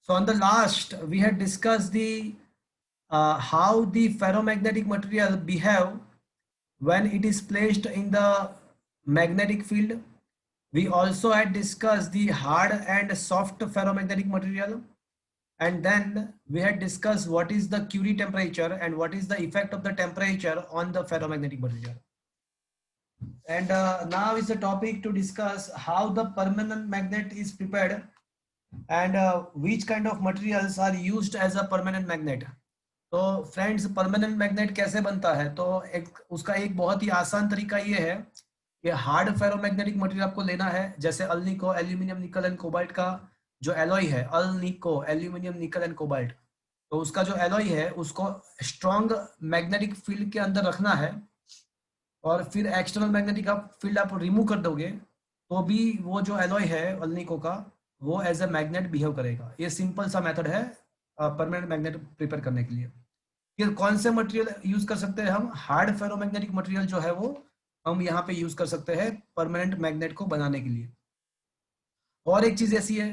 So on the last, we had discussed the how the ferromagnetic material behave when it is placed in the magnetic field. We also had discussed the hard and soft ferromagnetic material, and then we had discussed what is the Curie temperature and what is the effect of the temperature on the ferromagnetic material. And now is the topic to discuss how the permanent magnet is prepared and which kind of materials are used as a permanent magnet. तो friends, permanent magnet कैसे बनता है? तो उसका एक बहुत ही आसान तरीका ये है कि हार्ड फेरोमैग्नेटिक मटेरियल आपको लेना है, जैसे अल्निको, एल्यूमिनियम, निकल एंड कोबाल्ट का जो एलॉय है, अल्निको, एल्यूमिनियम, निकल एंड कोबाल्ट, तो उसका जो एलॉय है उसको स्ट्रॉन्ग मैग्नेटिक फील्ड के अंदर रखना है, और फिर एक्सटर्नल मैग्नेटिक फील्ड आप रिमूव कर दोगे तो भी वो जो एलॉय है अल्निको का, वो एज ए मैग्नेट बिहेव करेगा। ये सिंपल सा मेथड है परमानेंट मैग्नेट प्रिपेयर करने के लिए। फिर कौन से मटेरियल यूज कर सकते हैं हम? हार्ड फेरोमैग्नेटिक मटेरियल जो है वो हम यहाँ पे यूज कर सकते हैं परमानेंट मैग्नेट को बनाने के लिए। और एक चीज ऐसी है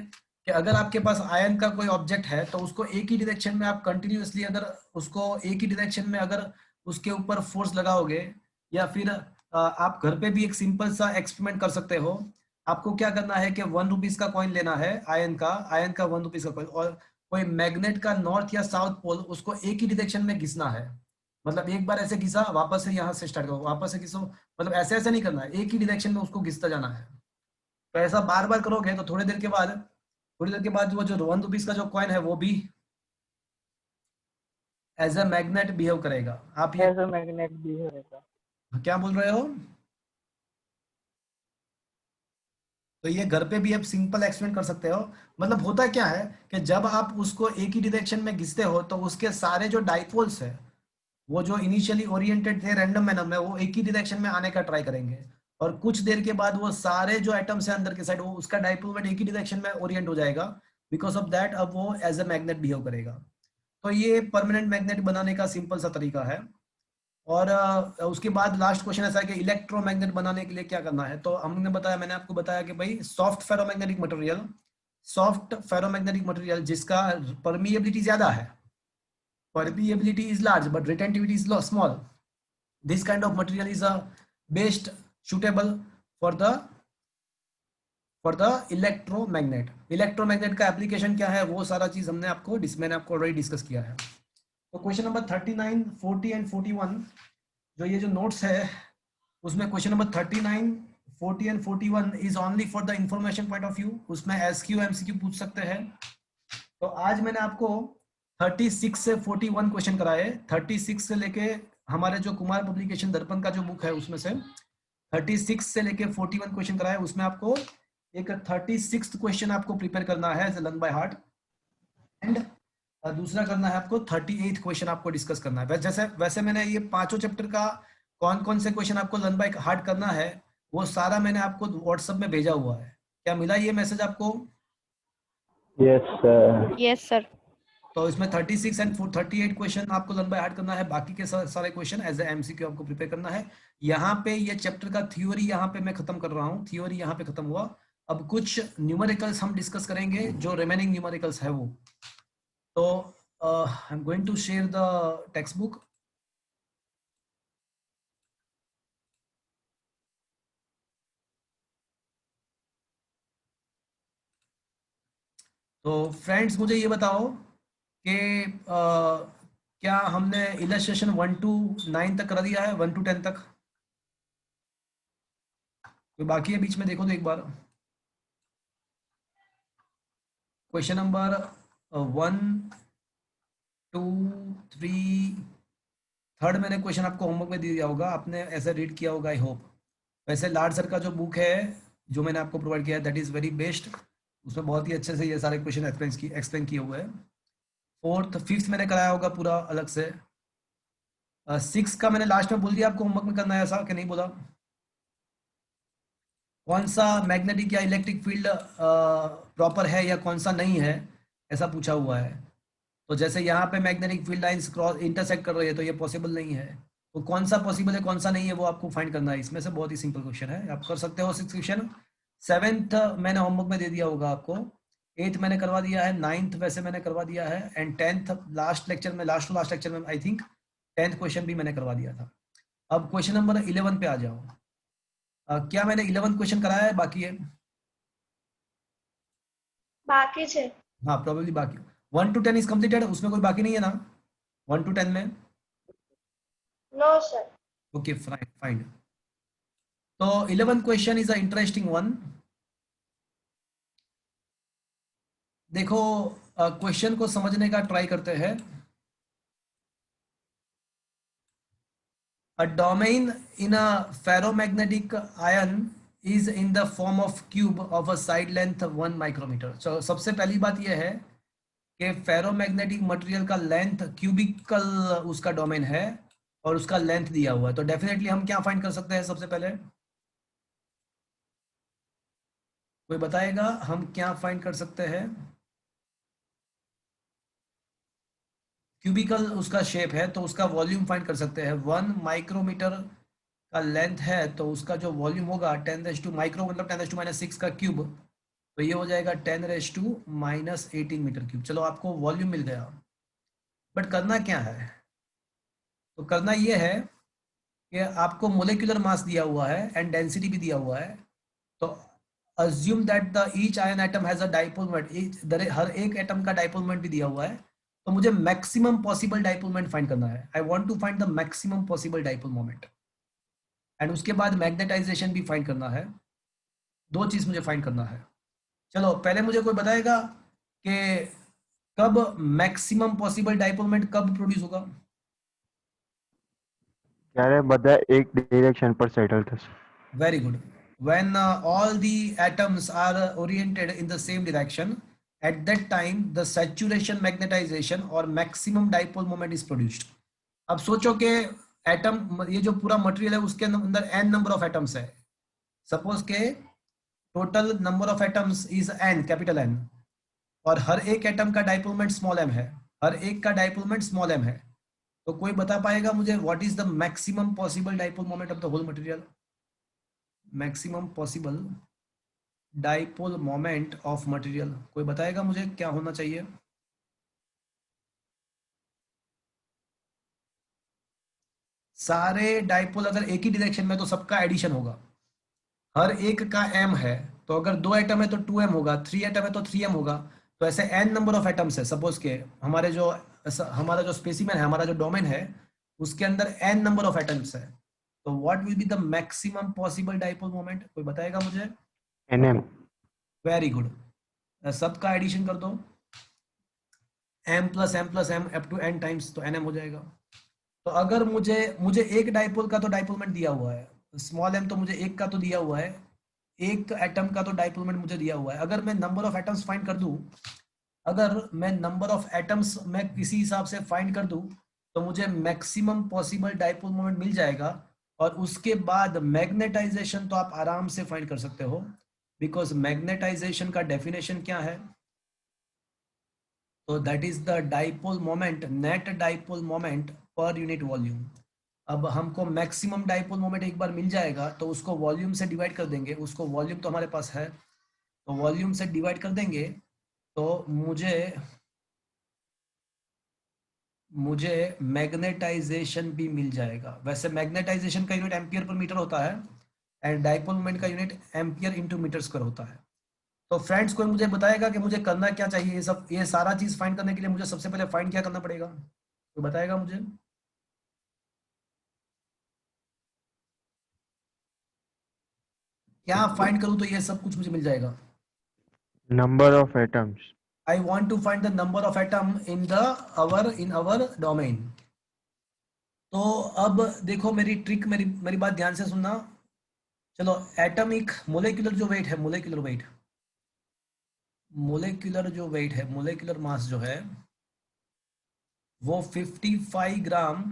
कि अगर आपके पास आयन का कोई ऑब्जेक्ट है तो उसको एक ही डायरेक्शन में आप कंटिन्यूअसली, अगर उसको एक ही डायरेक्शन में अगर उसके ऊपर फोर्स लगाओगे, या फिर आप घर पे भी एक सिंपल सा एक्सपेरिमेंट कर सकते हो। आपको क्या करना है कि 1 रुपीज का कॉइन लेना है, आयन का 1 रुपीज का कॉइन, और कोई मैग्नेट का नॉर्थ या साउथ पोल उसको एक ही डायरेक्शन में घिसना है। मतलब एक बार ऐसे घिसा, वापस से यहाँ से स्टार्ट करो, वापस से घिसो, मतलब ऐसे ऐसे नहीं करना है, एक ही डायरेक्शन में उसको घिसता जाना है। तो ऐसा बार बार करोगे तो थोड़ी देर के बाद वो जो 1 रुपीज का जो कॉइन है वो भी एज ए मैग्नेट बिहेव करेगा। आप ये एज अ मैग्नेट बिहेव करेगा। क्या बोल रहे हो? तो ये घर पे भी आप सिंपल एक्सपेरिमेंट कर सकते हो। मतलब होता क्या है कि जब आप उसको एक ही डायरेक्शन में घिसते हो तो उसके सारे जो डाइपोल्स है, वो जो इनिशियली ओरिएंटेड थे रैंडम मैनर में, वो एक ही डायरेक्शन में आने का ट्राई करेंगे, और कुछ देर के बाद वो सारे जो एटम्स है अंदर के साइड, वो उसका डाइपोल एक ही डायरेक्शन में ओरिएंट हो जाएगा। बिकॉज ऑफ दैट अब वो एज ए मैग्नेट बिहेव करेगा। तो ये परमानेंट मैग्नेट बनाने का सिंपल सा तरीका है। और उसके बाद लास्ट क्वेश्चन ऐसा है कि इलेक्ट्रोमैग्नेट बनाने के लिए क्या करना है? तो हमने बताया, मैंने आपको बताया कि भाई सॉफ्ट फेरोमैग्नेटिक मटेरियल जिसका परमिएबिलिटी ज्यादा है, permeability is large but retentivity is small, this kind of material is best suitable for the electromagnet का एप्लीकेशन क्या है वो सारा चीज मैंने आपको ऑलरेडी डिस्कस किया है। तो क्वेश्चन नंबर 39, 40 एंड 41 जो ये जो नोट्स है उसमें question number 39, 40 and 41 is only for the information point of view. उसमें एसक्यू एमसीक्यू पूछ सकते हैं। तो आज मैंने आपको 36 से 41 क्वेश्चन कराए। 36 से लेके हमारे जो कुमार पब्लिकेशन दर्पण का जो बुक है उसमें से 36 से लेके 41 क्वेश्चन कराए। उसमें आपको एक 36th क्वेश्चन आपको प्रिपेयर करना है as learn by heart, and दूसरा करना है आपको 38th क्वेश्चन आपको डिस्कस करना है। वैसे मैंने ये पांचों चैप्टर का कौन कौन से क्वेश्चन आपको लर्न बाय हार्ट करना है वो सारा मैंने आपको व्हाट्सएप में भेजा हुआ है। क्या मिला ये मैसेज आपको? Yes sir. Yes sir. तो इसमें 36 एंड 38 क्वेश्चन आपको लर्न बाय हार्ट करना है, बाकी के सारे क्वेश्चन एज ए एमसीक्यू आपको प्रिपेयर करना है। यहाँ पे ये चैप्टर का थ्योरी यहाँ पे मैं खत्म कर रहा हूँ, थ्योरी यहाँ पे खत्म हुआ। अब कुछ न्यूमेरिकल्स हम डिस्कस करेंगे, जो रिमेनिंग न्यूमेरिकल्स है वो। तो I am going to share the textbook. तो फ्रेंड्स मुझे ये बताओ कि क्या हमने इलस्ट्रेशन 1 to 9 तक कर दिया है, 1 to 10 तक? कोई बाकी है बीच में? देखो तो एक बार। क्वेश्चन नंबर 1, 2, 3, थर्ड मैंने क्वेश्चन आपको होमवर्क में दे दिया होगा, आपने ऐसे रीड किया होगा आई होप। वैसे लार्ड सर का जो बुक है जो मैंने आपको प्रोवाइड किया है दैट इज वेरी बेस्ट, उसमें बहुत ही अच्छे से ये सारे क्वेश्चन एक्सप्लेन किए हुए हैं। 4th 5th मैंने कराया होगा पूरा अलग से। 6 का मैंने लास्ट में बोल दिया आपको होमवर्क में करना है, ऐसा कि नहीं बोला? कौन सा मैग्नेटिक या इलेक्ट्रिक फील्ड प्रॉपर है या कौन सा नहीं है, ऐसा पूछा हुआ है। तो जैसे यहाँ पे magnetic field lines cross intersect कर रही है तो ये पॉसिबल नहीं है, तो कौन सा पॉसिबल है कौन सा नहीं है वो आपको फाइंड करना है। इसमें से बहुत ही सिंपल क्वेश्चन है, आप कर सकते हो 6 क्वेश्चन। 7th मैंने होमवर्क में दे दिया होगा आपको, एट्थ मैंने करवा दिया है, नाइन्थ वैसे मैंने करवा दिया है, एंड टेंथ लास्ट लेक्चर में, लास्ट टू लास्ट लेक्चर में आई थिंक टेंथ क्वेश्चन भी मैंने करवा दिया था। अब क्वेश्चन नंबर 11 पे आ जाओ। क्या मैंने 11 क्वेश्चन कराया है, बाकी है? बाकी छे। हाँ प्रोबेबली बाकी। 1 to 10 इज कम्प्लीटेड, उसमें कोई बाकी नहीं है ना 1 to 10 में? No sir. Okay fine fine. तो 11 question is a interesting one. देखो क्वेश्चन को समझने का ट्राई करते हैं। A domain in a ferromagnetic ion is in the form of cube of a side length 1 micrometer. So सबसे पहली बात यह है कि फेरोमैग्नेटिक मटेरियल का लेंथ क्यूबिकल उसका डोमेन है और उसका लेंथ दिया हुआ है। तो डेफिनेटली हम क्या फाइंड कर सकते हैं सबसे पहले? कोई बताएगा हम क्या फाइंड कर सकते हैं? क्यूबिकल उसका शेप है तो उसका वॉल्यूम फाइंड कर सकते हैं। 1 माइक्रोमीटर का लेंथ है तो उसका जो वॉल्यूम होगा 10 माइक्रो मतलब 10⁻⁶ का क्यूब, तो ये हो जाएगा 10⁻⁻18 मीटर क्यूब। चलो आपको वॉल्यूम मिल गया, बट करना क्या है? तो करना ये है कि आपको मोलिकुलर मास दिया हुआ है एंड डेंसिटी भी दिया हुआ है। तो assume that the each ion atom has a dipole moment, हर एक एटम का डाइपोल मोमेंट भी दिया हुआ है। तो मुझे maximum possible dipole moment find करना है। I want to find the maximum possible dipole moment and उसके बाद मैग्नेटाइजेशन भी फाइंड करना है। दो चीज मुझे फाइंड करना है। चलो पहले मुझे कोई बताएगा कि कब मैक्सिमम पॉसिबल डाइपोल मोमेंट कब प्रोड्यूस होगा? જ્યારે બધા એક ડિરેક્શન પર સેટલ થશે. Very good. When all the atoms are oriented in the same direction, at that time the saturation magnetization or maximum dipole moment is produced. अब सोचो कि एटम, ये जो पूरा मटेरियल है उसके अंदर n नंबर ऑफ एटम्स है। सपोज के total number of atoms is n, capital N, और हर एक एटम का डाइपोल मोमेंट स्मॉल m है, हर एक का डाइपोल मोमेंट स्मॉल m है। तो कोई बता पाएगा मुझे what is the maximum possible dipole moment of the whole material? Maximum possible dipole moment of material कोई बताएगा मुझे क्या होना चाहिए? सारे डाइपोल अगर एक ही डायरेक्शन में तो सबका एडिशन होगा, हर एक का m है। तो अगर 2 एटम है तो 2m होगा, 3 एटम है तो 3m होगा। तो ऐसे n नंबर ऑफ एटम्स है। सपोज के हमारा जो स्पेसिमेन है, हमारा जो डोमेन है, उसके अंदर n नंबर ऑफ एटम्स है। तो what will be the maximum possible dipole moment, कोई बताएगा मुझे? NM. Very good. सबका एडिशन कर दो, m+m+m up to n times, तो nm हो जाएगा। तो अगर मुझे मुझे एक डाइपोल का तो डाइपोल मोमेंट दिया हुआ है, स्मॉल m, तो मुझे एक का तो दिया हुआ है, एक एटम का तो डाइपोल मोमेंट मुझे दिया हुआ है। अगर मैं नंबर ऑफ एटम्स फाइंड कर दूं, अगर मैं नंबर ऑफ एटम्स मैं किसी हिसाब से फाइंड कर दूं, तो मुझे मैक्सिमम पॉसिबल डाइपोल मोमेंट मिल जाएगा। और उसके बाद मैग्नेटाइजेशन तो आप आराम से फाइंड कर सकते हो, बिकॉज मैग्नेटाइजेशन का डेफिनेशन क्या है? तो that is the dipole moment, net dipole moment per unit volume. अब हमको मैक्सिमम डाइपोल मोमेंट एक बार मिल जाएगा तो उसको वॉल्यूम से डिवाइड कर देंगे, उसको वॉल्यूम तो हमारे पास है, तो वॉल्यूम से डिवाइड कर देंगे तो मुझे मैग्नेटाइजेशन भी मिल जाएगा। वैसे मैग्नेटाइजेशन का यूनिट एम्पियर पर मीटर होता है एंड डाइपोल मोमेंट का unit ampere into metre square होता है। तो फ्रेंड्स कोई मुझे बताएगा कि मुझे करना क्या चाहिए? ये सारा चीज फाइंड करने के लिए मुझे सबसे पहले फाइंड क्या करना पड़ेगा? कोई बताएगा मुझे? क्या फाइंड करूं तो ये सब कुछ मुझे मिल जाएगा? Number of atoms. I want to find the number of atom in our domain. तो अब देखो मेरी ट्रिक, मेरी मेरी बात ध्यान से सुनना। चलो एटॉमिक मोलेक्युलर जो वेट है, मोलेक्युलर जो वेट है, मोलेक्युलर मास जो है वो 55 ग्राम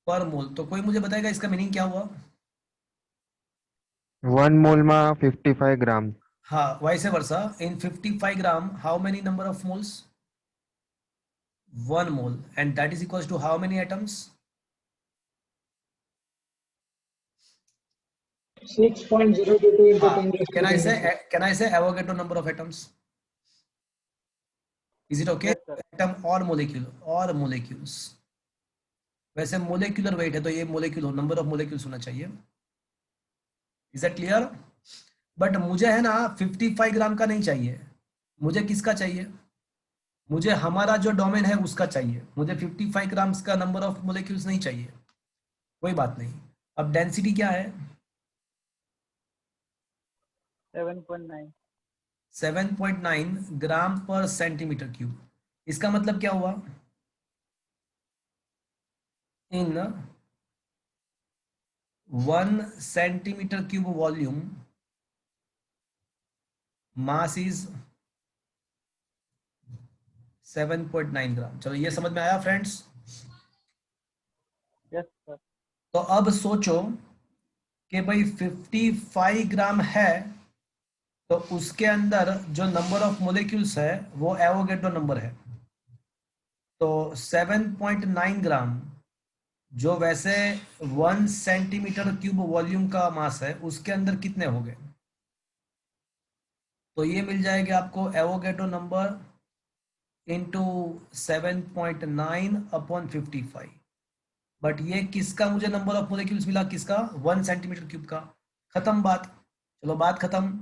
पर मोल। तो कोई मुझे बताएगा इसका मीनिंग क्या हुआ? 1 mole માં 55 ગ્રામ. हाँ vice versa, in 55 gram how many number of moles? 1 mole, and that is equals to how many atoms? 6.022 into 10 raised to Can I 10 say raised can I say Avogadro number of atoms? Is it okay? Yes, sir. Atom or molecule or molecules? वैसे molecular weight है तो ये molecule number of molecules होना चाहिए. Is that clear? But मुझे है ना 55 ग्राम का नहीं चाहिए. मुझे किसका चाहिए? मुझे हमारा जो डोमेन है उसका चाहिए. मुझे 55 ग्राम्स का नंबर ऑफ मोलिक्यूल्स नहीं चाहिए. कोई बात नहीं. अब डेंसिटी क्या है? 7.9. 7.9 ग्राम पर सेंटीमीटर क्यूब. इसका मतलब क्या हुआ? इन 1 centimetre cube volume mass is 7.9 ग्राम. चलो ये समझ में आया फ्रेंड्स? Yes, sir. तो अब सोचो कि भाई 55 ग्राम है तो उसके अंदर जो नंबर ऑफ मोलिक्यूल्स है वो एवोगेड्रो नंबर है. तो 7.9 ग्राम जो वैसे 1 सेंटीमीटर क्यूब वॉल्यूम का मास है उसके अंदर कितने हो गए? तो ये मिल जाएगा आपको Avogadro number into 7.9 upon 55. But ये किसका मुझे नंबर ऑफ मोलिक्यूल्स मिला? किसका? 1 सेंटीमीटर क्यूब का. खत्म बात. चलो बात खत्म.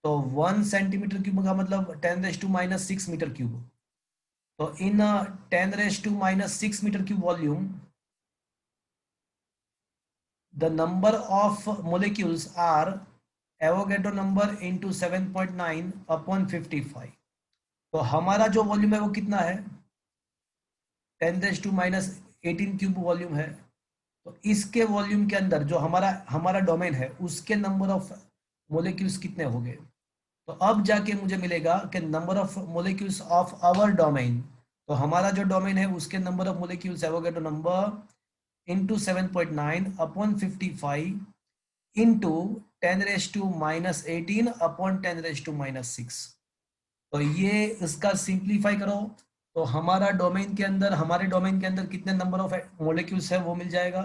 तो 1 सेंटीमीटर क्यूब का मतलब 10⁻⁻6 मीटर क्यूब. तो इन 10⁻⁻6 metre cube volume the number of molecules are Avogadro number into 7.9 upon 55. तो हमारा जो वॉल्यूम है वो कितना है? 10⁻18 क्यूब वॉल्यूम है. तो इसके वॉल्यूम के अंदर जो हमारा डोमेन है उसके नंबर ऑफ मोलिक्यूल्स कितने हो गए? तो अब जाके मुझे मिलेगा कि number of molecules of our domain. तो हमारा जो डोमेन है उसके number of molecules Avogadro number into 7.9 upon 55 into 10⁻18 upon 10⁻6. तो ये इसका सिंप्लीफाई करो तो हमारे डोमेन के अंदर कितने नंबर ऑफ मोलिक्यूल्स है वो मिल जाएगा.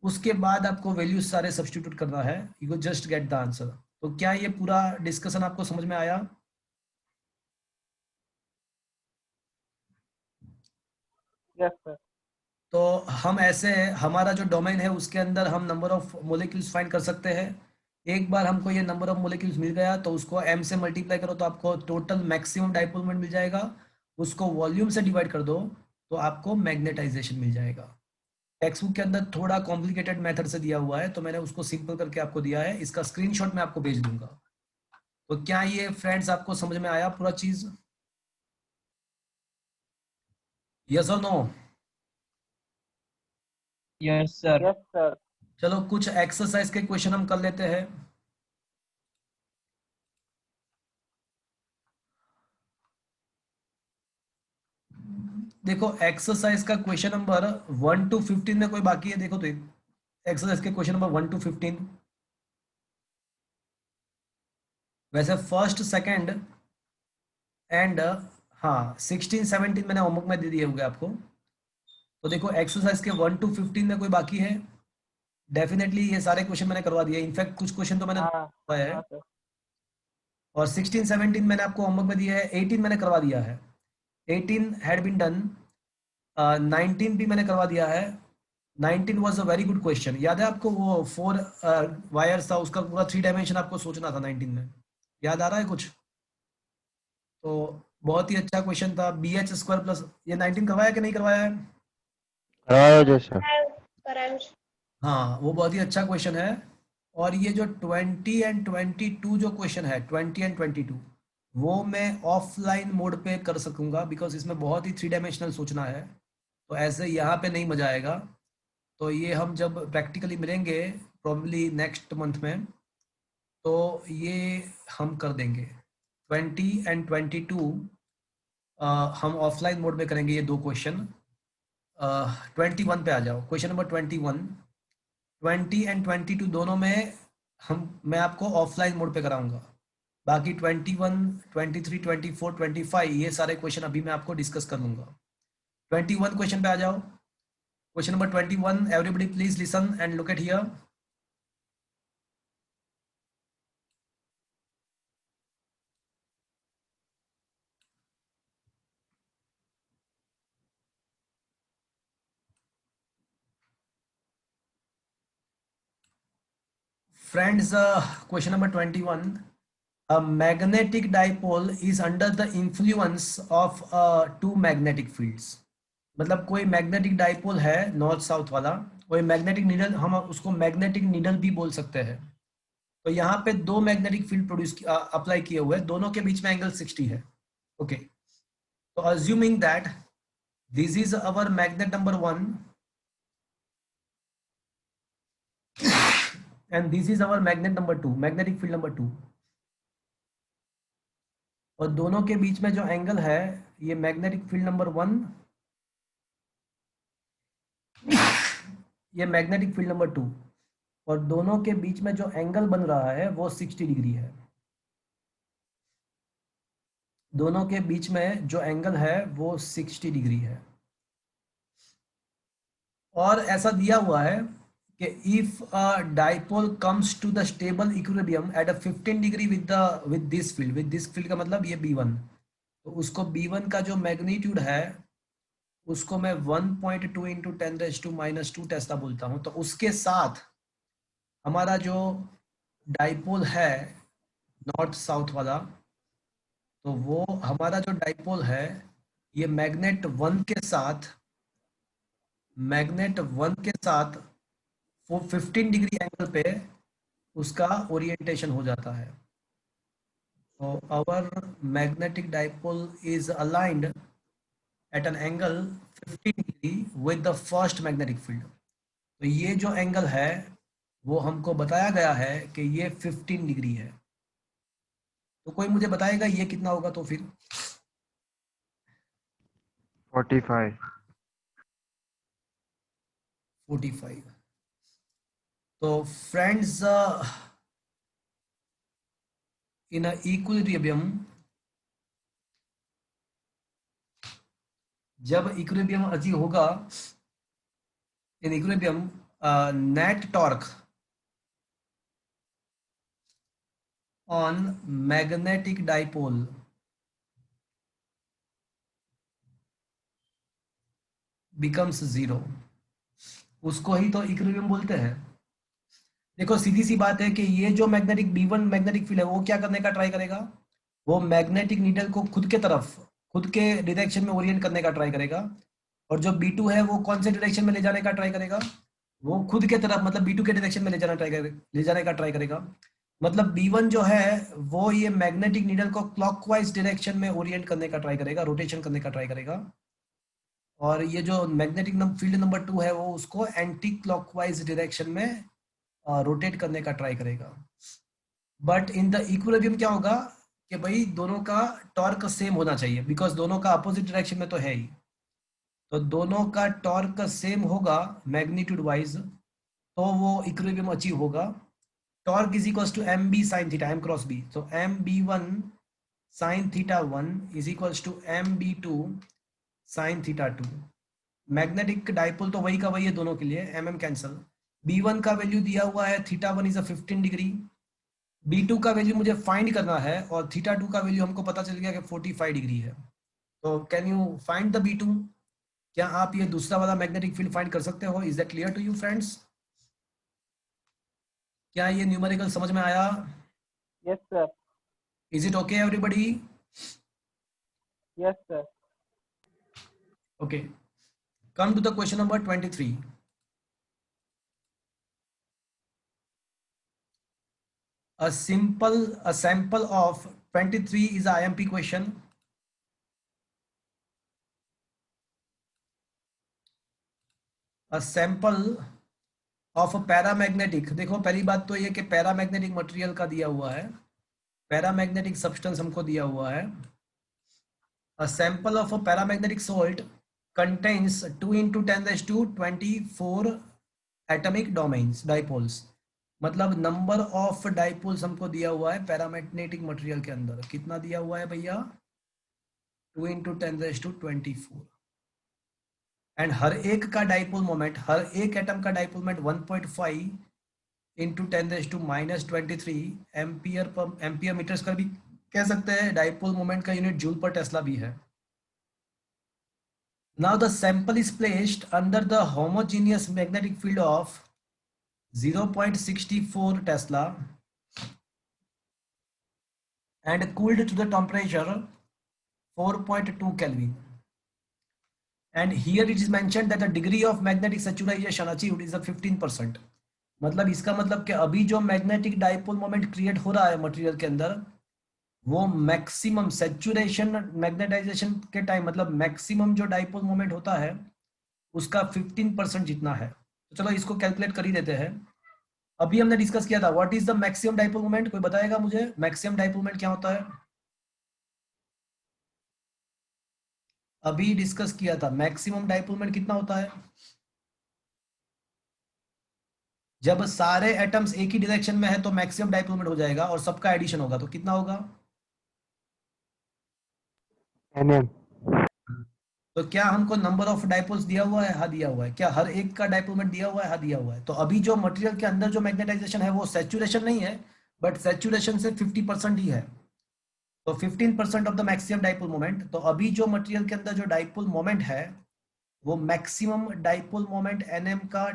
उसके बाद आपको वैल्यूज सारे सब्स्टिट्यूट करना है. यू को जस्ट गेट द आंसर. तो क्या ये पूरा डिस्कशन आपको समझ में आया? Yes, sir. तो हम ऐसे हमारा जो डोमेन है उसके अंदर हम नंबर ऑफ मोलिक्यूल्स फाइंड कर सकते हैं. एक बार हमको ये नंबर ऑफ मोलिक्यूल्स मिल गया तो उसको m से मल्टीप्लाई करो तो आपको टोटल मैक्सिमम डाइपोल मोमेंट मिल जाएगा. उसको वॉल्यूम से डिवाइड कर दो तो आपको मैग्नेटाइजेशन मिल जाएगा. टेक्स्ट बुक के अंदर थोड़ा कॉम्प्लिकेटेड मेथड से दिया हुआ है तो मैंने उसको सिंपल करके आपको दिया है. इसका स्क्रीनशॉट मैं आपको भेज दूंगा. तो क्या ये फ्रेंड्स आपको समझ में आया पूरा चीज? यस और no? Yes, sir. Yes, sir. चलो कुछ एक्सरसाइज के क्वेश्चन हम कर लेते हैं. देखो एक्सरसाइज का क्वेश्चन नंबर 1 to 15 में कोई बाकी है? देखो तो एक्सरसाइज के क्वेश्चन नंबर 1 to 15. वैसे फर्स्ट सेकंड एंड हाँ 16 17 मैंने होमवर्क में दे दिए होंगे आपको. तो देखो एक्सरसाइज के 1 to 15 में कोई बाकी है? डेफिनेटली ये सारे क्वेश्चन मैंने करवा दिए. इनफैक्ट कुछ क्वेश्चन तो मैंने हाँ, करवाया है. हाँ, sir. और 16 17 मैंने आपको होमवर्क में दिया है. 18 मैंने करवा दिया है. 18 हैड बीन डन. 19 भी मैंने करवा दिया है. 19 was a very good question. याद है आपको वो 4 वायर्स था उसका पूरा 3 डायमेंशन आपको सोचना था 19 में. याद आ रहा है कुछ? तो बहुत ही अच्छा क्वेश्चन था. BH² प्लस ये 19 करवाया कि नहीं करवाया है? करवाओ जैसा. करायो. हाँ वो बहुत ही अच्छा क्वेश्चन है. और ये जो 20 एंड 22 जो क्वेश्चन है 20 एंड 22 वो मैं ऑफलाइन मोड पे कर सकूंगा बिकॉज इसमें बहुत ही 3 डायमेंशनल सोचना है. तो ऐसे यहाँ पे नहीं मजा आएगा. तो ये हम जब प्रैक्टिकली मिलेंगे प्रॉब्ली नेक्स्ट मंथ में तो ये हम कर देंगे. 20 एंड 22 हम ऑफलाइन मोड में करेंगे ये 2 क्वेश्चन. 21 पे आ जाओ. क्वेश्चन नंबर 21 20 एंड 22 दोनों में मैं आपको ऑफलाइन मोड पे कराऊंगा. बाकी 21 23 24 25 ये सारे क्वेश्चन अभी मैं आपको डिस्कस कर लूंगा. 21 क्वेश्चन पे आ जाओ. Question number 21 everybody please listen and look at here. friends, question number 21. A magnetic dipole is under the influence of two magnetic fields. मतलब कोई मैग्नेटिक डाइपोल है नॉर्थ साउथ वाला, कोई मैग्नेटिक नीडल, हम उसको मैग्नेटिक नीडल भी बोल सकते हैं। तो यहाँ पे दो मैग्नेटिक फील्ड प्रोड्यूस अप्लाई किए हुए हैं, दोनों के बीच में एंगल 60 है। ओके, तो assuming that this is our magnet number 1 and this is our magnet number 2, magnetic field number 2, और दोनों के बीच में जो एंगल है ये मैग्नेटिक फील्ड नंबर 1, ये मैग्नेटिक फील्ड नंबर 2, और दोनों के बीच में जो एंगल बन रहा है वो 60 डिग्री है। दोनों के बीच में जो एंगल है वो 60 डिग्री है। और ऐसा दिया हुआ है कि if a dipole comes to the stable equilibrium at a 15 degree with this field का मतलब ये B1, तो उसको B1 का जो मैग्नीट्यूड है उसको मैं 1.2 इंटू 10⁻² टेस्ला बोलता हूँ। तो उसके साथ हमारा जो डाइपोल है नॉर्थ साउथ वाला, तो वो हमारा जो डाइपोल है ये मैग्नेट 1 के साथ वो 15 डिग्री एंगल पे उसका ओरिएंटेशन हो जाता है। तो our magnetic dipole is aligned at an angle 15 degree with the first magnetic field. तो ये जो एंगल है वो हमको बताया गया है कि ये 15 डिग्री है। तो कोई मुझे बताएगा ये कितना होगा? तो फिर 45. 45। तो फ्रेंड्स, इन इक्विलिब्रियम, जब इक्विलिब्रियम अचीव होगा, in equilibrium net torque on magnetic dipole becomes 0। उसको ही तो इक्विलिब्रियम बोलते हैं। देखो सीधी सी बात है कि ये जो मैग्नेटिक B1 मैग्नेटिक फील्ड है वो क्या करने का ट्राई करेगा, वो मैग्नेटिक नीडल को खुद के तरफ, खुद के डायरेक्शन में ओरिएंट करने का ट्राई करेगा। और जो B2 है वो कौन से डायरेक्शन में ले जाने का ट्राई करेगा, वो खुद के तरफ, मतलब B2 के डायरेक्शन में ले जाने का ट्राई करेगा। मतलब B1 जो है वो ये मैग्नेटिक नीडल को क्लॉकवाइज डायरेक्शन में ओरिएंट करने का ट्राई करेगा, रोटेशन करने का ट्राई करेगा। और ये जो मैग्नेटिक फील्ड नंबर 2 है वो उसको एंटी क्लॉकवाइज डायरेक्शन में रोटेट करने का ट्राई करेगा। बट इन द इक्विलिब्रियम क्या होगा कि भाई दोनों का टॉर्क सेम होना चाहिए, बिकॉज दोनों का अपोजिट डायरेक्शन में तो है ही। तो दोनों का टॉर्क सेम होगा मैग्नीट्यूड वाइज, तो वो इक्विलिब्रियम अचीव होगा। Torque is equals to mb sin theta, m cross b। तो mb1 sin theta 1 is equals to mb2 sin theta 2। Magnetic dipole तो वही का वही है दोनों के लिए, mm कैंसल। B1 का वैल्यू दिया हुआ है थीटा 1 इज 15 डिग्री, B2 का वैल्यू मुझे फाइंड करना है और थीटा 2 का वैल्यू हमको पता चल गया कि 45 डिग्री है। तो can you find the B2? क्या आप ये दूसरा वाला मैग्नेटिक फील्ड फाइंड कर सकते हो? Is that clear to you friends? क्या ये न्यूमेरिकल समझ में आया? Yes, sir. Is it okay everybody? Yes, sir. Okay, come to the question number 23। A sample of 23 is a IMP question. A sample of a paramagnetic, देखो पहली बात तो ये कि पैरामैग्नेटिक मटेरियल का दिया हुआ है, पैरामैग्नेटिक सब्सटेंस हमको दिया हुआ है। A sample of a paramagnetic salt contains 2 into 10⁻24 atomic domains, dipoles। मतलब नंबर ऑफ डाइपोल्स हमको दिया हुआ है पैरामैग्नेटिक मटेरियल के अंदर। कितना दिया हुआ है भैया? 2 into 10⁻24। एंड हर एक का डाइपोल मोमेंट, हर एक एटम का dipole moment 1.5 into 10⁻23 ampere metre square भी कह सकते हैं। डाइपोल मोमेंट का यूनिट जूल पर टेस्ला भी है। Now the sample is placed under the homogeneous magnetic field of 0.64 Tesla and cooled to the temperature 4.2 Kelvin. And here it is mentioned that the degree of magnetic saturation achieved is a 15%. मतलब इसका मतलब कि अभी जो magnetic dipole moment create हो रहा है material के अंदर, वो मैक्सिमम सैचुरेशन मैग्नेटाइजेशन के टाइम, मतलब मैक्सिमम जो डाइपोल मोमेंट होता है उसका 15% जितना है। तो चलो इसको कैलकुलेट कर ही देते हैं। अभी हमने डिस्कस किया था what is the maximum dipole moment, कोई बताएगा मुझे मैक्सिमम डाइपोल मोमेंट क्या होता है? अभी डिस्कस किया था मैक्सिमम डाइपोल मोमेंट कितना होता है जब सारे एटम्स एक ही डायरेक्शन में है, तो मैक्सिमम डाइपोल मोमेंट हो जाएगा और सबका एडिशन होगा, तो कितना होगा? NM. तो क्या हमको नंबर ऑफ डाइपोल्स दिया हुआ है? हाँ दिया हुआ है। क्या हर एक का डाइपोल मोमेंट दिया हुआ है? हाँ दिया हुआ है। तो अभी जो मटेरियल के अंदर जो मैग्नेटाइजेशन है वो सैचुरेशन नहीं है, बट सैचुरेशन से 50% ही है, तो 15% of the maximum dipole moment. तो अभी जो मटेरियल के अंदर जो डाइपोल मोमेंट है वो मैक्सिमम डाइपोल मोमेंट एनएम का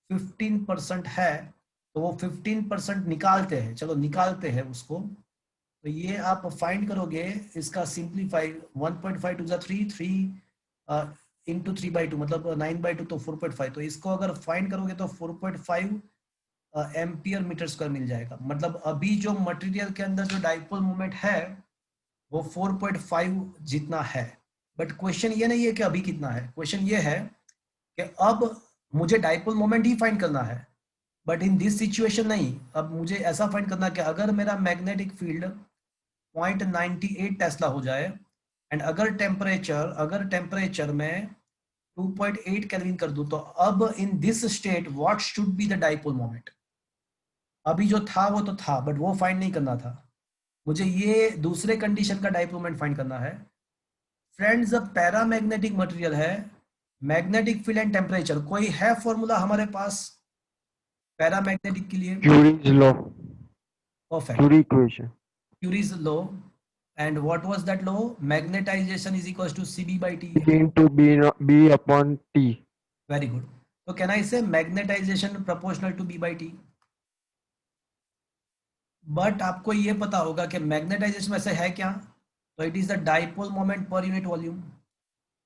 15% है, तो वो 15% निकालते हैं। चलो निकालते हैं उसको, तो ये आप फाइंड करोगे, इसका सिंप्लीफाई 1.5 टू द 3 इंटू 3/2 मतलब 9/2, तो 4.5। तो इसको अगर फाइंड करोगे तो 4.5 एम्पियर मीटर स्क्वायर मिल जाएगा। मतलब अभी जो मटेरियल के अंदर जो डाइपोल मोमेंट है वो 4.5 जितना है। बट क्वेश्चन ये नहीं है कि अभी कितना है, क्वेश्चन ये है कि अब मुझे डाइपोल मोमेंट ही फाइंड करना है, बट इन दिस सिचुएशन नहीं। अब मुझे ऐसा फाइंड करना है कि अगर मेरा मैग्नेटिक फील्ड 0.98 टेस्ला हो जाए एंड अगर टेम्परेचर में 2.8 केल्विन कर दूं, तो अब in this state what should be the dipole moment. अभी जो था वो तो था, बट वो फाइंड नहीं करना था, मुझे ये दूसरे कंडीशन का डाइपोल मोमेंट फाइंड करना है। फ्रेंड्स, जब पैरामैग्नेटिक मटेरियल है, मैग्नेटिक फील्ड एंड टेम्परेचर, कोई है फॉर्मूला हमारे पास पैरामैग्नेटिक के लिए? Curie's law. Perfect. Curie equation. Curie's law, and what was that law? Magnetization is equals to CB by T. T into B upon T. Very good. So can I say magnetization proportional to B by T? But आपको ये पता होगा कि magnetisation वैसे है क्या, तो it is the dipole moment per unit volume.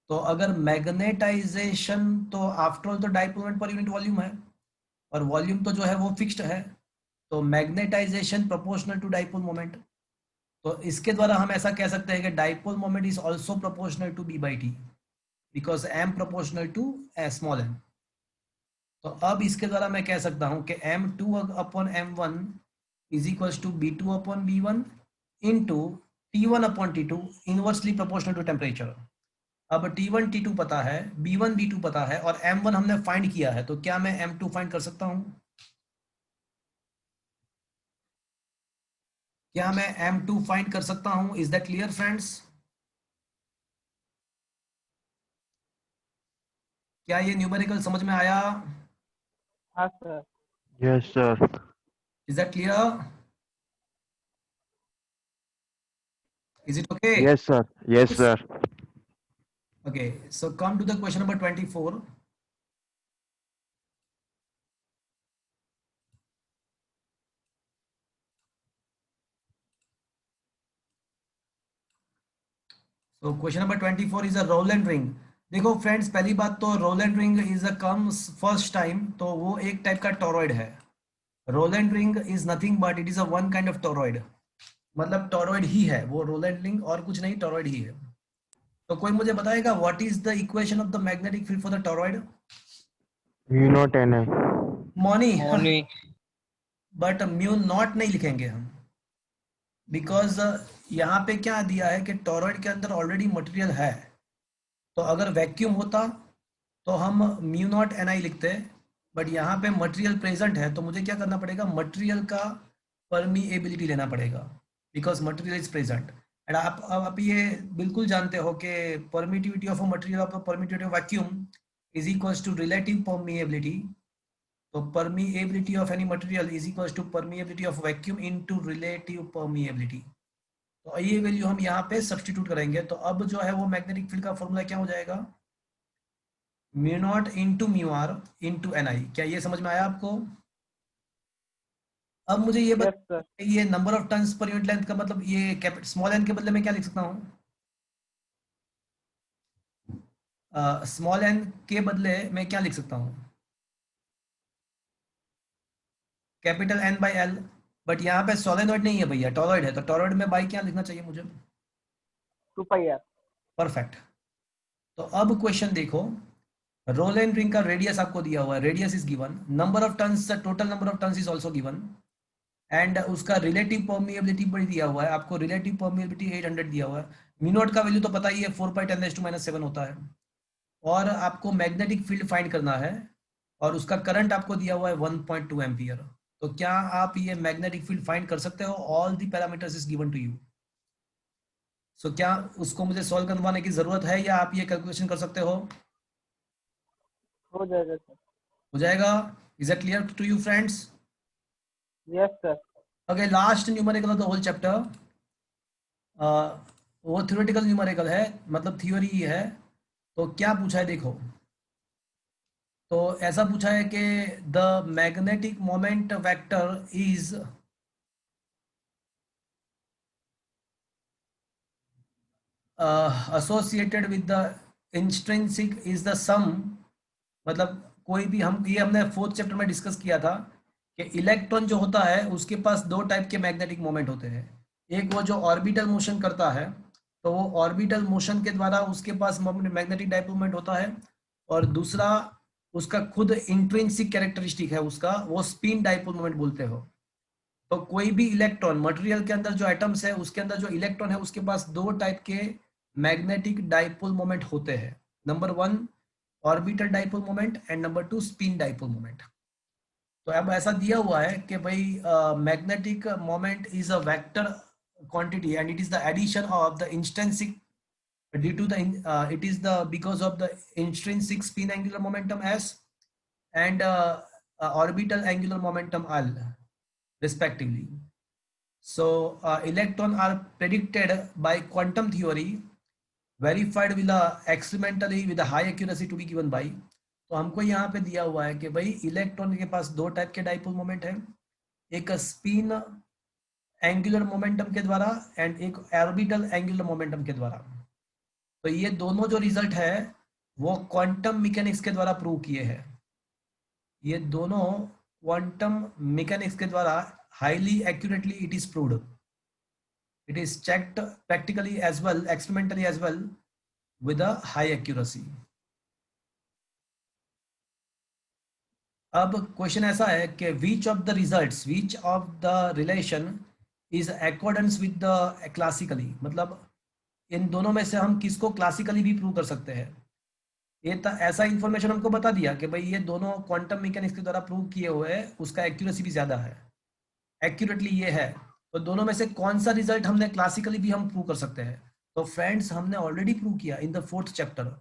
तो अगर मैग्नेटाइजेशन, तो आफ्टर ऑल तो dipole moment per unit volume है, और वॉल्यूम तो जो है वो फिक्स्ड है, तो magnetization proportional to dipole moment. तो इसके द्वारा हम ऐसा कह सकते हैं कि dipole moment is also proportional to B by T, because M proportional to small M. तो अब इसके द्वारा मैं कह सकता हूं कि m2 upon m1 is equals to b2 upon b1 into t1 upon t2 inversely proportional to temperature. अब t1 t2 पता है, b1 b2 पता है, और m1 हमने फाइंड किया है, तो क्या मैं m2 फाइंड कर सकता हूं? क्या मैं m2 फाइंड कर सकता हूं? Is that clear friends? क्या ये न्यूमेरिकल समझ में आया? हाँ sir. Yes, sir. Is that clear? Is it okay? Yes, sir. Yes, sir. Okay, so come to the question number 24. So question number 24 is a Rowland ring. देखो friends, पहली बात तो Rowland ring is a comes first time, तो वो एक type का toroid है। Rowland ring is nothing but it is a one kind of toroid, मतलब टोरॉइड ही है वो रोलैंड रिंग, और कुछ नहीं, टोरॉइड ही है। तो कोई मुझे बताएगा what is the equation of the magnetic field for the toroid? Mu naught Ni. मॉनी। मौनी। बट म्यू नॉट नहीं लिखेंगे हम, बिकॉज यहाँ पे क्या दिया है कि टोरॉइड के अंदर ऑलरेडी मटेरियल है। तो अगर वैक्यूम होता तो हम म्यू नॉट एन आई लिखते, बट यहाँ पे मटेरियल प्रेजेंट है, तो मुझे क्या करना पड़ेगा, मटेरियल का परमीएबिलिटी लेना पड़ेगा, because material is present. And आप ये बिल्कुल जानते हो कि permittivity of a material of permittivity of vacuum is equals to relative permeability. तो permeability of any material is equals to permeability of vacuum into relative permeability। तो ये value हम यहाँ पे सब्स्टिट्यूट करेंगे, तो अब जो है वो मैग्नेटिक फील्ड का फॉर्मूला क्या हो जाएगा, mu not into mu r into n i. क्या ये समझ में आया आपको? अब मुझे ये यस सर। ये number of turns per unit length का मतलब ये स्मॉल एन के बदले में क्या लिख सकता हूँ? स्मॉल एन के बदले मैं क्या लिख सकता हूँ? Capital N by L. But यहाँ पे सोलेनोइड नहीं है भैया, टोरॉइड है, तो टोरॉइड में बाई क्या लिखना चाहिए मुझे? 2πr। परफेक्ट। तो अब क्वेश्चन देखो, रोल रिंग का रेडियस आपको दिया हुआ है, radius is given, number of turns, total number of turns is also given, and उसका रिलेटिव परमिएबिलिटी भी दिया हुआ है आपको, रिलेटिव परमिएबिलिटी 800 दिया हुआ है। म्यू नॉट का वैल्यू तो पता ही है, 4/10⁻⁷ होता है। और आपको मैग्नेटिक फील्ड फाइंड करना है, और उसका करंट आपको दिया हुआ है 1.2 एम्पियर। तो क्या आप ये मैग्नेटिक फील्ड फाइंड कर सकते हो? All the parameters is given to you. So क्या उसको मुझे सॉल्व करवाने की जरूरत है, या आप ये कैलकुलेशन कर सकते हो? हो जाएगा सर। हो जाएगा। Is it clear to you friends? Yes sir. Okay, last numerical of the whole chapter, वो थ्योरेटिकल न्यूमेरिकल है, मतलब थ्योरी ही है। तो क्या पूछा है देखो, तो ऐसा पूछा है कि the magnetic moment vector is associated with the intrinsic is the sum, मतलब कोई भी, हम ये हमने फोर्थ चैप्टर में डिस्कस किया था कि इलेक्ट्रॉन जो होता है उसके पास दो टाइप के मैग्नेटिक मोमेंट होते हैं। एक वो जो ऑर्बिटल मोशन करता है, तो वो ऑर्बिटल मोशन के द्वारा उसके पास मैग्नेटिक डाइपोल मोमेंट होता है, और दूसरा उसका खुद इंट्रिंसिक कैरेक्टरिस्टिक है उसका, वो स्पिन डाइपोल मोमेंट बोलते हो। तो कोई भी इलेक्ट्रॉन मटेरियल के अंदर जो एटम्स है उसके अंदर जो इलेक्ट्रॉन है उसके पास दो टाइप के मैग्नेटिक डाइपोल मोमेंट होते हैं, number 1 orbital dipole moment and number 2 spin dipole moment. तो अब ऐसा दिया हुआ है कि भाई magnetic moment is a vector quantity and it is the addition of the intrinsic due to the it is the because of the intrinsic spin angular momentum s and orbital angular momentum l respectively. So electron are predicted by quantum theory verified with a experimentally with a high accuracy to be given by. तो हमको यहाँ पे दिया हुआ है कि भाई electron के पास दो टाइप के डाइपोल मोमेंट है, एक स्पिन एंगुलर मोमेंटम के द्वारा एंड एक ऑर्बिटल एंगुलर मोमेंटम के द्वारा। तो ये दोनों जो रिजल्ट है वो क्वांटम मैकेनिक्स के द्वारा प्रूव किए हैं। ये दोनों क्वांटम मैकेनिक्स के द्वारा highly accurately it is proved, it is checked practically as well, experimentally as well with a high accuracy. अब क्वेश्चन ऐसा है कि which of the results, which of the relation is accordance with the classically, मतलब इन दोनों में से हम किसको क्लासिकली भी प्रूव कर सकते हैं। ये ऐसा इंफॉर्मेशन हमको बता दिया कि भाई ये दोनों क्वांटम मैकेनिक्स के द्वारा प्रूव किए हुए हैं, उसका एक्यूरेसी भी ज्यादा है, एक्यूरेटली ये है। तो दोनों में से कौन सा रिजल्ट हमने क्लासिकली भी हम प्रूव कर सकते हैं? तो फ्रेंड्स हमने ऑलरेडी प्रूव किया in the fourth chapter,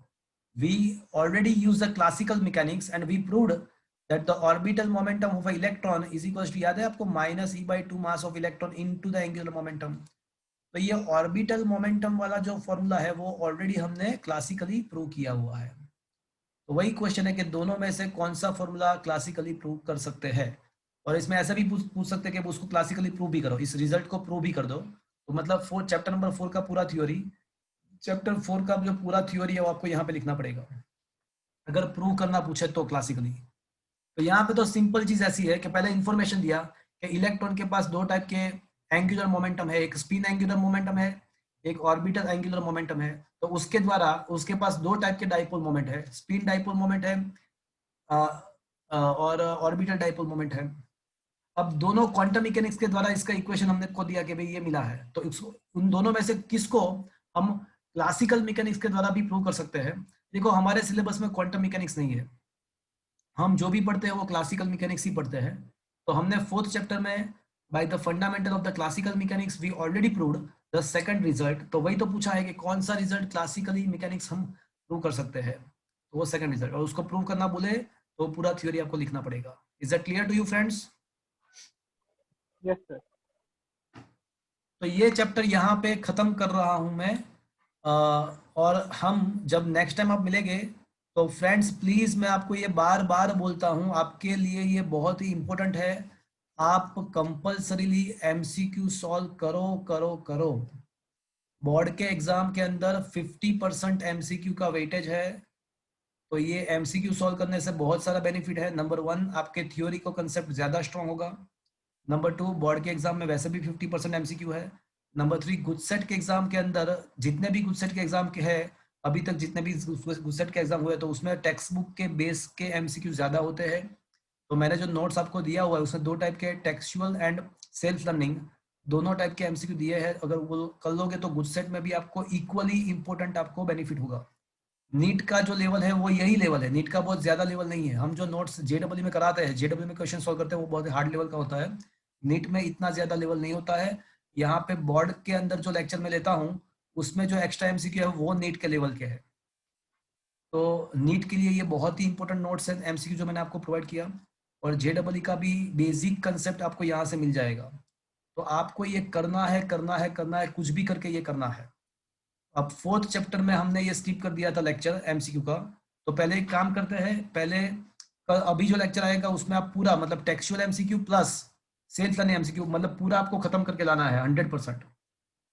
we already use the classical mechanics and we proved that the orbital momentum of a electron is equals to, याद है आपको, -e/2 mass of electron into the angular momentum. तो ये orbital momentum वाला जो formula है वो already हमने क्लासिकली प्रूव किया हुआ है। तो वही क्वेश्चन है कि दोनों में से कौन सा फॉर्मूला क्लासिकली प्रूव कर सकते हैं। और इसमें ऐसा भी पूछ सकते हैं कि उसको क्लासिकली प्रूव भी करो, इस रिजल्ट को प्रूव भी कर दो। तो मतलब चैप्टर नंबर 4 का पूरा थ्योरी, चैप्टर 4 का जो पूरा थ्योरी है वो आपको यहाँ पे लिखना पड़ेगा अगर प्रूव करना पूछे तो क्लासिकली। तो यहाँ पे तो सिंपल चीज ऐसी है कि पहले इंफॉर्मेशन दिया कि इलेक्ट्रॉन के पास दो टाइप के एंगुलर मोमेंटम है, एक स्पिन एंगुलर मोमेंटम है, एक ऑर्बिटल एंगुलर मोमेंटम है। तो उसके द्वारा उसके पास दो टाइप के डाइपोल मोमेंट है, स्पिन डाइपोल मोमेंट है और ऑर्बिटल डाइपोल मोमेंट है। अब दोनों क्वांटम मैकेनिक्स के द्वारा इसका इक्वेशन हमने को दिया कि भाई ये मिला है, तो उन दोनों में से किसको हम क्लासिकल मैकेनिक्स के द्वारा भी प्रूव कर सकते हैं। देखो हमारे सिलेबस में क्वांटम मैकेनिक्स नहीं है, हम जो भी पढ़ते हैं वो क्लासिकल मैकेनिक्स ही पढ़ते हैं। तो हमने फोर्थ चैप्टर में by the fundamental of the classical mechanics we already proved the second result. तो वही तो पूछा है कि कौन सा रिजल्ट क्लासिकली मैकेनिक्स हम प्रूव कर सकते हैं, तो वो सेकंड रिजल्ट। और उसको प्रूव करना बोले तो पूरा थ्योरी आपको लिखना पड़ेगा। Is that clear to you friends? Yes sir. तो ये चैप्टर यहाँ पे खत्म कर रहा हूँ मैं, और हम जब नेक्स्ट टाइम आप मिलेंगे तो फ्रेंड्स प्लीज मैं आपको ये बार बार बोलता हूँ, आपके लिए ये बहुत ही इंपॉर्टेंट है। आप कंपल्सरीली एमसीक्यू सॉल्व करो करो करो। बोर्ड के एग्जाम के अंदर 50% एमसीक्यू का वेटेज है, तो ये एमसीक्यू सॉल्व करने से बहुत सारा बेनिफिट है। नंबर 1, आपके थ्योरी को कंसेप्ट ज्यादा स्ट्रांग होगा। नंबर 2, बोर्ड के एग्जाम में वैसे भी 50% एमसीक्यू है। नंबर 3, गुजसेट के एग्जाम के अंदर जितने भी गुजसेट के एग्जाम के हैं अभी तक, जितने भी गुजसेट के एग्जाम हुए, तो उसमें टेक्स्ट बुक के बेस के एमसीक्यू ज्यादा होते हैं। तो मैंने जो नोट्स आपको दिया हुआ है उसमें 2 टाइप के, टेक्सचुअल एंड सेल्फ लर्निंग, दोनों टाइप के एमसीक्यू दिए हैं। अगर वो कर लोगे तो गुजसेट में भी आपको इक्वली इंपॉर्टेंट आपको बेनिफिट होगा। नीट का जो लेवल है वो यही लेवल है, नीट का बहुत ज्यादा लेवल नहीं है। हम जो नोट्स जेडब्ल्यू में कराते हैं, जेडब्ल्यू में क्वेश्चन सॉल्व करते हैं, वो बहुत हार्ड लेवल का होता है। नीट में इतना ज्यादा लेवल नहीं होता है। यहाँ पे बोर्ड के अंदर जो लेक्चर में लेता हूँ उसमें जो एक्स्ट्रा एमसीक्यू है वो नीट के लेवल के है। तो नीट के लिए ये बहुत ही इंपॉर्टेंट नोट्स है एमसीक्यू जो मैंने आपको प्रोवाइड किया, और जेडब्ल्यू का भी बेसिक कंसेप्ट आपको यहाँ से मिल जाएगा। तो आपको ये करना है करना है करना है, कुछ भी करके ये करना है। अब 4th चैप्टर में हमने ये स्किप कर दिया था लेक्चर एमसीक्यू का, तो पहले एक काम करते हैं, पहले अभी जो लेक्चर आएगा उसमें आप पूरा मतलब textual MCQ plus self learning MCQ मतलब पूरा आपको खत्म करके लाना है 100%।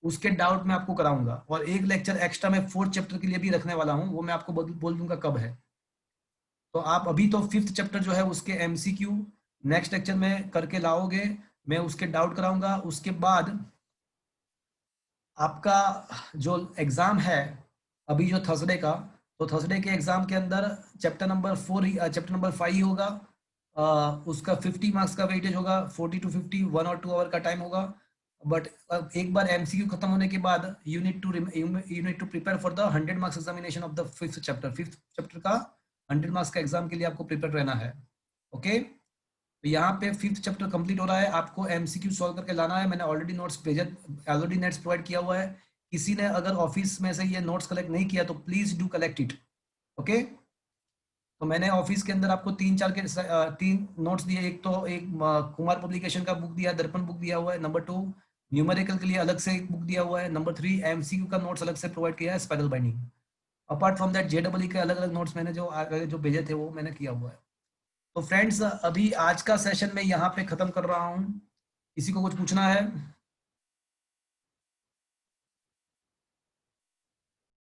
उसके डाउट मैं आपको कराऊंगा, और एक लेक्चर एक्स्ट्रा मैं 4th चैप्टर के लिए भी रखने वाला हूँ, वो मैं आपको बोल दूंगा कब है। तो आप अभी तो 5th चैप्टर जो है उसके एमसीक्यू नेक्स्ट लेक्चर में करके लाओगे, मैं उसके डाउट कराऊंगा। उसके बाद आपका जो एग्जाम है अभी जो थर्सडे का, तो थर्सडे के एग्जाम के अंदर चैप्टर नंबर 5 ही होगा। उसका 50 मार्क्स का वेटेज होगा, 40 to 50, 1 और 2 आवर का टाइम होगा। बट एक बार एमसीक्यू खत्म होने के बाद you need to prepare for the 100 marks examination of the 5th chapter का 100 मार्क्स का एग्जाम के लिए आपको प्रिपेयर रहना है। ओके, तो यहाँ पे 5th चैप्टर कंप्लीट हो रहा है, आपको एमसीक्यू सॉल्व करके लाना है। मैंने ऑलरेडी नोट्स प्रोवाइड किया हुआ है। किसी ने अगर ऑफिस में से ये नोट्स कलेक्ट नहीं किया तो please do collect it. Okay, तो मैंने ऑफिस के अंदर आपको 3 नोट्स दिए। एक तो कुमार पब्लिकेशन का बुक दिया, दर्पण बुक दिया हुआ है। नंबर 2, न्यूमेरिकल के लिए अलग से एक बुक दिया हुआ है। नंबर 3, एमसीक्यू का नोट्स अलग से प्रोवाइड किया है, spiral binding. Apart from that JW के अलग अलग नोट्स मैंने जो भेजे थे वो मैंने किया हुआ है। तो फ्रेंड्स, अभी आज का सेशन मैं यहाँ पे खत्म कर रहा हूँ। किसी को कुछ पूछना है?